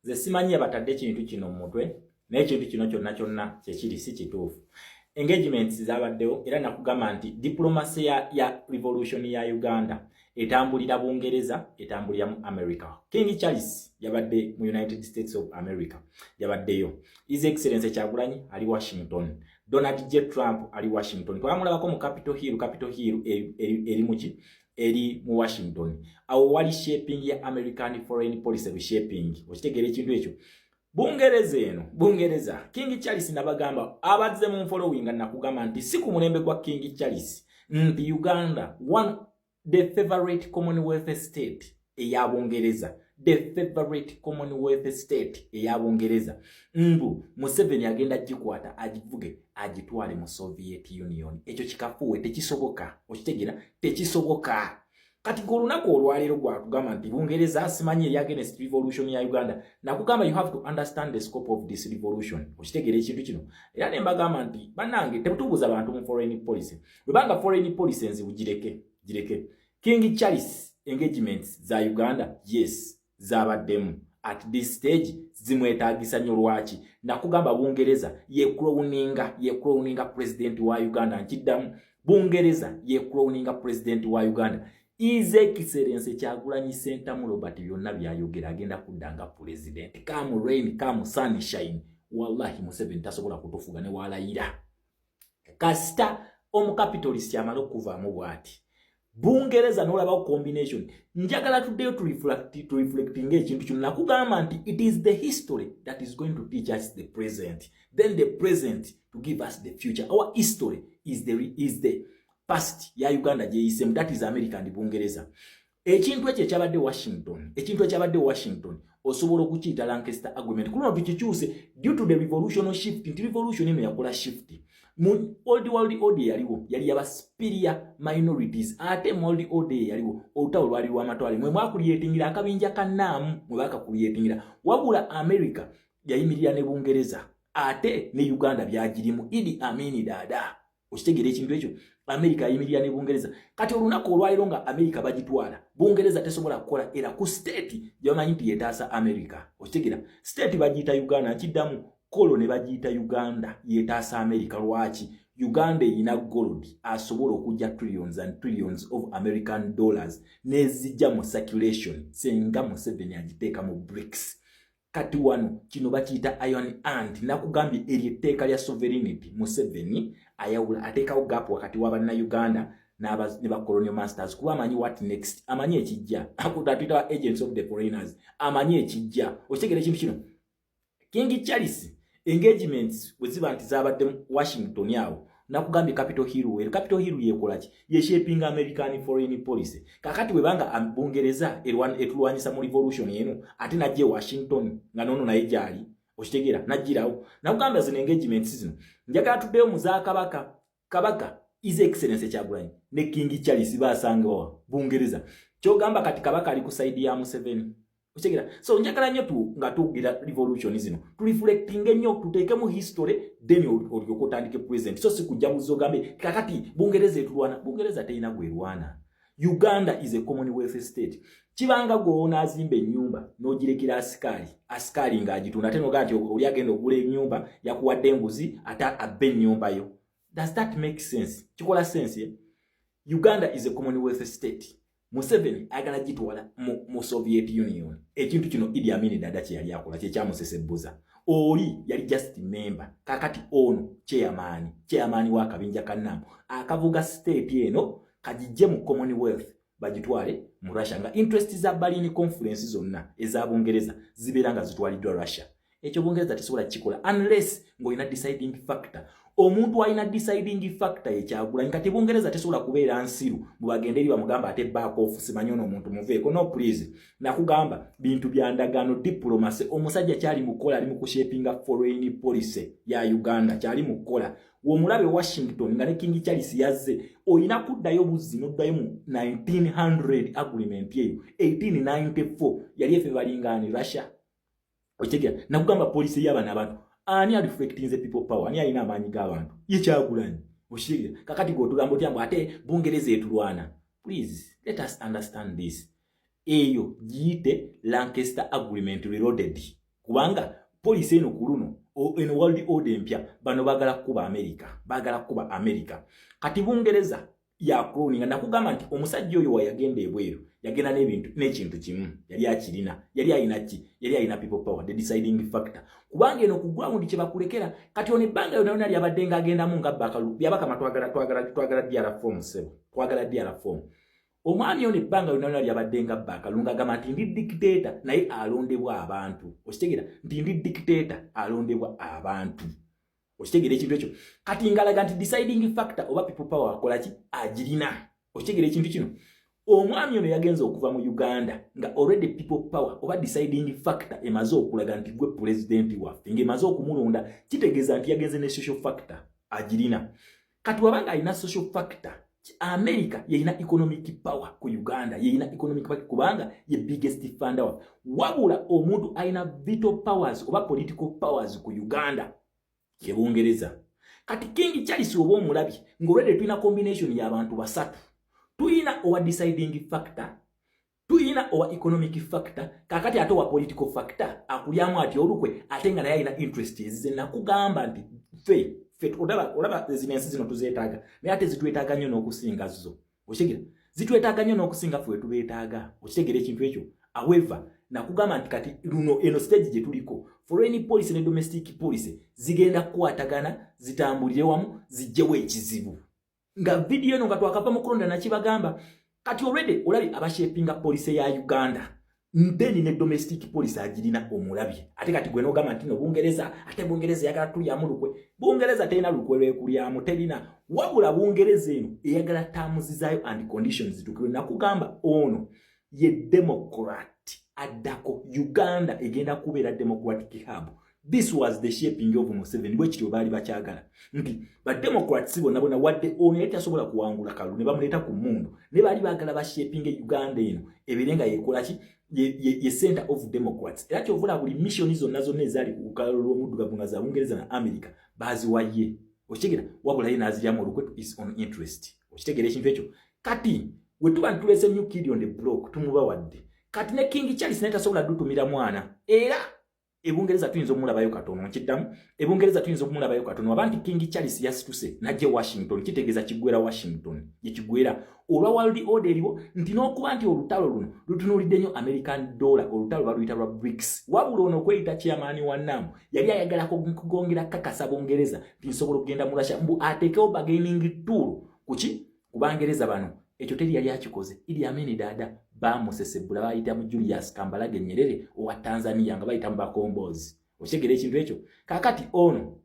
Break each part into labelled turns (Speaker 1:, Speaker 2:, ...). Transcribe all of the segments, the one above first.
Speaker 1: Ze simanyi batadde kintu kino mu mutwe naye kintu kino kyonna kyekiri si kituufu. Engagements zabaddewo era nakugamba nti diplomacy ya revolution ya Uganda etambulira Bungereza, etambulira mu America. King Charles yabadde mu United States of America, yabaddeyo. His Excellency Kyagulanyi ali Washington, Donald J. Trump ali Washington. Twamulabako mu Capitol Hill eri muki eri mu Washington. Awo wali shaping ya American foreign policy reshaping. Okitegere ekintu ekyo. Bungereza King Charles nabagamba abazze mu following na kugamba nti si ku mulembe gwa King Charles nti Uganda the favorite Commonwealth state eya Bungereza, the favorite Commonwealth state eya Bungereza. Museveni agenda gikwata agivuge agitwale mu Soviet Union. Ekyo kikafuwe tekisoboka. Okitegera tekisoboka. Kati olunaku olwaleero gwakugamba nti Bungereza asimanyi eri against revolution ya Uganda. Nakugamba you have to understand the scope of this revolution. Okitegera ekintu kino. Era ne mbagamba nti bannange tebutubuza abantu mu foreign policy. Webanga foreign policy gireke. King Charles engagements za Uganda, yes, zabaddemu. At this stage zimwetaagisa nnyo lwaki. Nakugamba Bungereza ye crowninga president wa Uganda. Nkiddamu Bungereza ye crowninga president wa Uganda. His Excellency Kyagulanyi Ssentamu Robert byonna byayogera agenda kuddanga president. Come rain, come sunshine. Wallahi Museveni tasobola kutufuga ne walayira. Kasita omucapitalist amala okuvaamu bw'ati. Bungereza n'olaba combination. Njagala tuddeyo to reflecting ekintu kino. Nakugamba nti it is the history that is going to teach us the present. Then the present to give us the future. Our history is the past ya Uganda JSM, that is America and Bungereza. Ekintu ekyo ekyabadde Washington osobola okukiyita Lancaster Agreement. Kuno tukikyuse due to the revolutionary shift. Nti revolution eno yakola shift. Mu old world order yaliwo yali yaba superior minorities. Ate mu old order yaliwo olutawo lwali lw'amatwale. Mwe mwakuliyetingira akabinja kannaamu mwe bakakuliyetingira. Wabula America yayimirira ne Bungereza. Ate ne Uganda byagirimu. Idi Amin Dada. Okitegera ekintu ekyo. America yayimirira ne Bungereza. Kati olunaku olwaliro nga America bagitwala. Bungereza tesobola kukola era ku state yamanyi nti yetaasa America. Okitegera state bagiyita Uganda, nkiddamu kolo ne bagiyita Uganda yetaasa America. Lwaki? Uganda erina gold asobola okujja trillions and trillions of American dollars nezijja mu circulation senga Museveni agiteeka mu BRICS. Kati wano kino bakiyita iron ant. Nakugambye eri etteeka lya sovereignty. Museveni ayawula ateekawo gap wakati w'abanna Uganda ne ba colonial masters kuba amanyi what next, amanyi ekijja. Akutatita agents of the foreigners amanyi ekijja. Okitegera ekintu kino. King Charles engagements weziba nti zabadde Washington yawo. Nakugambye Capitol Hill. Capitol Hill yekola ki? Ye shaping American foreign policy. Kakati webanga Bungereza etulwanyisa mu revolution eno ate najje Washington nga nono naye jali. Okitegera najjirawo. Nakugambye zino engagements zino njagala tuddeyo mu za kabaka His Excellency Kyagulanyi ne King Charles basangawa Bungereza. Kyogamba kati kabaka ali ku side ya Museveni. Okitegera so njagala nnyo nga tugira revolution zino tu reflecting ennyo tuteeke mu history then olyoko otandike present. So si kujja buzogambe kakati Bungereza etulwana. Bungereza teyina gwerwana. Uganda is a Commonwealth state. Kibanga gwona azimba ennyumba n'ogirekera askari ng'agitunda ate nogaa nti oli agenda okugula ennyumba yakuwadde embuzi ate abbe ennyumba yo. Does that make sense? Kikola sense ye? Uganda is a Commonwealth state. Museveni agala gitwala mu Soviet Union. Ekintu kino Idi Amin Dada kye yali akola kye kyamusesebbuza. Oli yali just member. Kakati ono chairman wa kabinja kannaamu. Akavuga state eno kagijje mu Commonwealth bagitwale mu Russia nga interest za Berlin conference zonna eza Bungereza ziberanga zitwaliddwa Russia. Ekyo Bungereza tesobola kikola unless ng'olina deciding factor. Omuntu alina deciding factor ye Kyagulanyi. Kati Bungereza tesobola kubeera nsiru mubagende eri bamugamba ate back off simanyono omuntu muveeko. No please. Nakugamba bintu bya ndagaano diplomacy. Omusajja kyali mukola ali mu kushapinga foreign policy ya Uganda kyali mukola. Womulabe Washington nga ne King Charles yazze oyina kuddayo buzzi n'oddayo mu 1900 agreement yeyo 1894 yali efe balingani Russia. Okitegera nakugamba policy y'abana abantu ani reflecting the people power ani alina amaanyi g'abantu ye Kyagulanyi. Okitegera kakati gotugamba otyambo ate Bungereza etulwana. Please let us understand this. Eyo giyite Lancaster Agreement reloaded. kubanga police eno kuluno eno world order empya bano bagala kuba America kati Bungereza ya kroninga nakugamba nti omusajja oyo wayagenda ebweru yagenda n'ekintu kimu yali akirina yali ayina people power, the deciding factor kubanga eno ku ground kye bakulekera kati ono ebbanga yonna yali abadde ng'agendamu nga bakalu byabakama twagala DR form sebo twagala DR form omwami ono ebbanga yonna yali abadde nga bakalu ng'agamba nti ndi dictator naye alondebwa abantu okitegera nti ndi dictator alondebwa abantu okitegera ekintu ekyo kati ngalaga nti deciding factor oba people power akola ki agirina okitegera ekintu kino omwami ono yagenza okuva mu Uganda nga already people power oba deciding factor emaze okulaga nti gwe president waffe ng'emaze okumulonda kitegeeza nti yagenze ne social factor agirina kati wabanga alina social factor America yeyina economic power ku Uganda yeyina economic power kubanga ye biggest funder wabula omuntu alina vital powers oba political powers ku Uganda ye Bungereza kati King Charles oba omulabi ng'olwedde tulina combination y'abantu basatu tuyina owa deciding factor tuyina owa economic factor kakati ate owa political factor akulyamu ati olukwe ate nga naye alina interest ezize nakugamba nti fe olaba ezinensi zino tuzeetaaga naye ate zitwetaaga nnyo n'okusinga zo okitegera zitwetaaga nnyo n'okusinga ffe tubeetaaga okitegera ekintu ekyo however nakugamba nti kati luno eno stage gye tuliko foreign policy ne domestic policy zigenda kukwatagana zitambulire wamu zijjewo ekizibu nga video eno nga twakava mu kulonda nakibagamba kati already olabi abashapinga policy ya Uganda ndeni ne domestic policy agirina omulabi ate kati gwe n'ogamba nti no Bungereza ate Bungereza yagala tulyamu lukwe Bungereza terina lukwe lwekulyamu terina wabula Bungereza eno eyagala terms zayo and conditions zitukirwe nakugamba ono ye democrat addako Uganda egenda kubeera democratic hub. This was the shaping of Museveni bwe kityo baali bakyagala nti ba democrats bonna wadde ono yatasobola kuwangula kalu ne bamuleta ku mundu ne baali bagala ba shaping Uganda eno ebirenga yekola ki ye center of democrats era kyovula buli mission zonna ezaali ku kalu lw'omuddugavu nga za Bungereza na America baziwaye okitegera wabula ye n'aziryamu olukwe is on interest okitegera ekintu ekyo kati we tuba ntulese new kid on the block tumuba wadde kati ne King Charles n'etasobola dutumira mwana era Ebungereza tuyinza omulabayo katono nkiddamu Ebungereza tuyinza omulabayo katono abantu King Charles yasituse najje Washington kitegeeza kigwera Washington ye kigwera olwa world order eriwo nti n'okuba nti olutalo luno lutunulidde nnyo American dollar olutalo baluyita lwa BRICS wabula ono okweyita chairman wa NAM yali ayagala kugongera kakasa Bungereza nti nsobola okugenda mu Russia mbu ateekewo bargaining tool kuki ku Bangereza bano ekyo teri yali akikoze Idi Amin Dada bamusesebula bayita mu Julius Kambarage Nyerere owa Tanzania nga bayita mu bakombozi okyegera ekintu ekyo kakati ono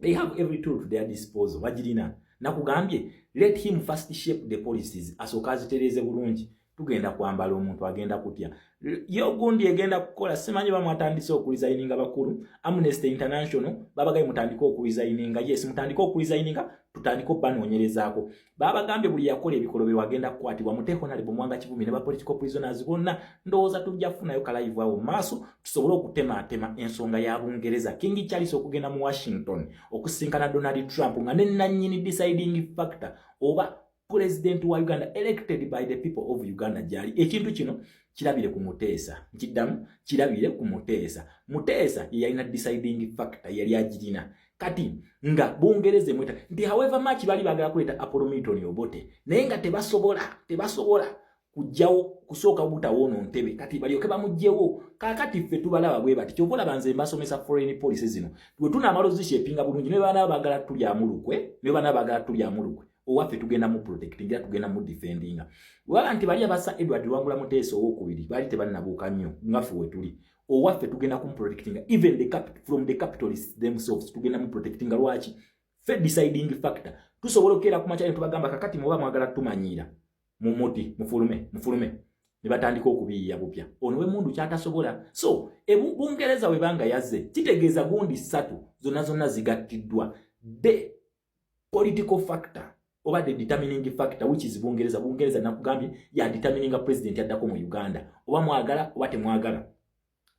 Speaker 1: they have every tool to their disposal bagirina nakugambye let him first shape the policies asooka azitereeze bulungi tugenda kwambala omuntu agenda kutya yo gundi egenda kukola simanyi bamwatandise okuresigninga bakulu Amnesty International babagaye mutandika okuresigninga yes mutandika okuresigninga tutandika banoonyerezaako babagambye buli yakola ebikolobero agenda kukwatibwa muteeko nali Mwanga Kivumi ne ba political prisoners bonna ndowooza tujja kufunayo kalive awo maaso tusobole okutematema ensonga ya Bungereza King Charles okugenda mu Washington okusinkana Donald Trump nga nenanyini deciding factor oba president wa Uganda elected by the people of Uganda jali ekintu kino kirabire ku Muteesa nkiddamu kirabire ku Muteesa yalina deciding factor yali agirina kati nga Bungereza mweta nti however much bali bagala kuleta Apollo Milton Obote naye nga tebasobola kujjawo kusooka butawono ntebe kati balyoke bamugjewo kakati ffe tubalaba bwe bati kyovola banze mbasomesa foreign policy zino bwe tuna amalozi shapinga bulungi ne bana bagala tulya mulukwe owaffe tugenda mu protecting ya tugenda mu defending wala nti bali abasa Edward Lwangula Muteesa owokubiri bali tebannabuuka nnyo ngaffe we tuli owaffe tugenda ku protecting even from the capitalists themselves tugenda mu protecting lwaki fe deciding factor tusobola okera ku machane tubagamba kakati muba mwagala tumanyira mu muti mufulume ne batandika okubiyiya bupya ono we mundu kyatasobola so Bungereza we banga yazze kitegeeza gundi 3 zonna zigattiddwa the political factor over the determining factor which is Bungereza nakugambye ya determining president yaddako mu Uganda oba mwagala oba temwagala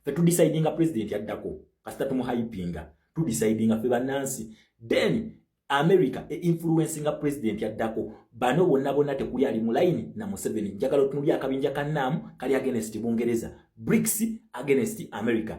Speaker 1: fe tu deciding president yaddako kasita tumu hypinga tu deciding fe banansi then America influencing president yaddako bano bonna tekuli ali mu line na Museveni njagala tunuli akabinja kannamu kali against Bungereza BRICS against America